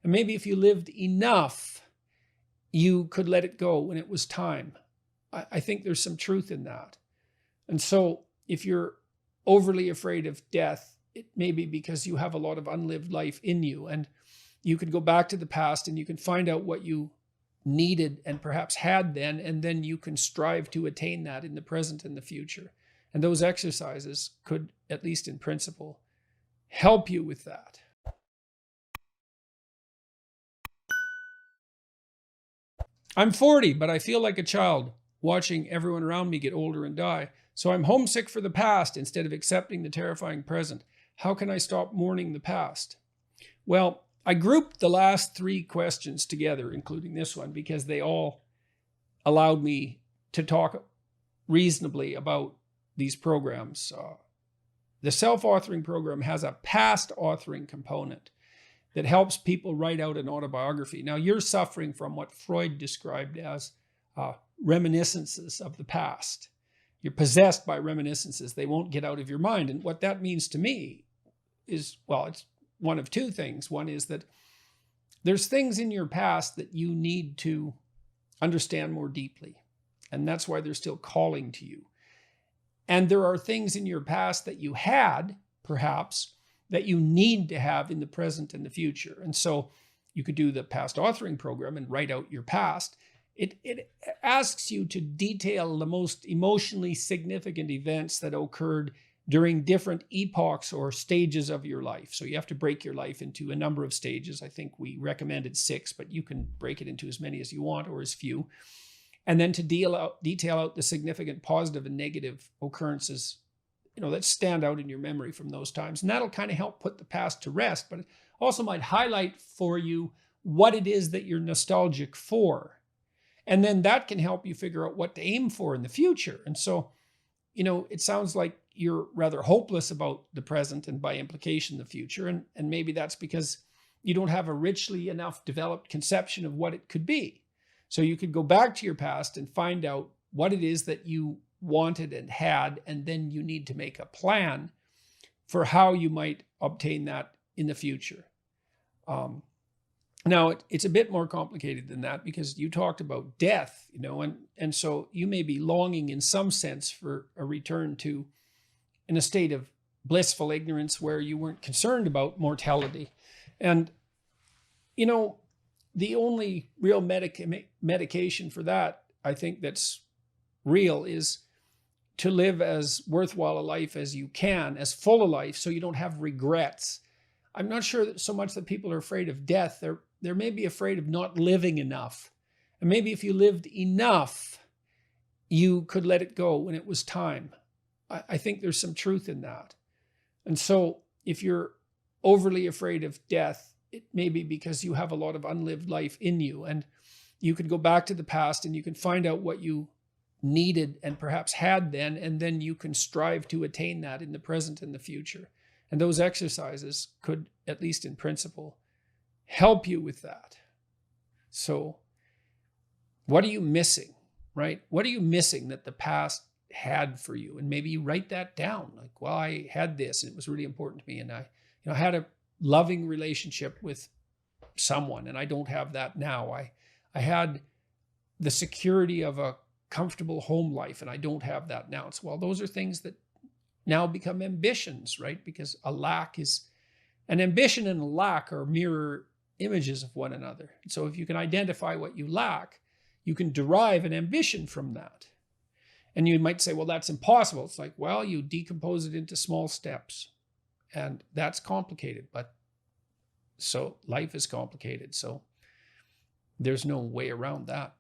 And maybe if you lived enough, you could let it go when it was time. I think there's some truth in that. And so if you're overly afraid of death, it may be because you have a lot of unlived life in you, and you could go back to the past and you can find out what you needed and perhaps had then, and then you can strive to attain that in the present and the future. And those exercises could, at least in principle, help you with that. I'm 40, but I feel like a child watching everyone around me get older and die. So I'm homesick for the past instead of accepting the terrifying present. How can I stop mourning the past? Well, I grouped the last 3 questions together, including this one, because they all allowed me to talk reasonably about these programs. The self-authoring program has a past authoring component that helps people write out an autobiography. Now, you're suffering from what Freud described as reminiscences of the past. You're possessed by reminiscences. They won't get out of your mind. And what that means to me is, well, it's one of 2 things. One is that there's things in your past that you need to understand more deeply. And that's why they're still calling to you. And there are things in your past that you had, perhaps, that you need to have in the present and the future. And so you could do the past authoring program and write out your past. It asks you to detail the most emotionally significant events that occurred during different epochs or stages of your life. So you have to break your life into a number of stages. I think we recommended 6, but you can break it into as many as you want or as few. And then to detail out the significant positive and negative occurrences, that stand out in your memory from those times. And that'll kind of help put the past to rest, but it also might highlight for you what it is that you're nostalgic for. And then that can help you figure out what to aim for in the future. And so, it sounds like you're rather hopeless about the present and by implication the future. And maybe that's because you don't have a richly enough developed conception of what it could be. So you could go back to your past and find out what it is that you wanted and had, and then you need to make a plan for how you might obtain that in the future. Now, it's a bit more complicated than that, because you talked about death, and so you may be longing in some sense for a return to in a state of blissful ignorance where you weren't concerned about mortality. And, the only real medication for that, I think, that's real is to live as worthwhile a life as you can, as full a life, so you don't have regrets. I'm not sure that so much that people are afraid of death. They're maybe afraid of not living enough. And maybe if you lived enough, you could let it go when it was time. I think there's some truth in that. And so if you're overly afraid of death, it may be because you have a lot of unlived life in you. And you could go back to the past and you can find out what you needed and perhaps had then, and then you can strive to attain that in the present and the future. And those exercises could, at least in principle, help you with that. So what are you missing, right? What are you missing that the past had for you? And maybe you write that down, like, well, I had this and it was really important to me, and I had a loving relationship with someone and I don't have that now. I had the security of a comfortable home life and I don't have that now. So, well, those are things that now become ambitions, right? Because an ambition and a lack are mirror images of one another. So if you can identify what you lack, you can derive an ambition from that. And you might say, well, that's impossible. It's like, well, you decompose it into small steps, and that's complicated, but so life is complicated. So there's no way around that.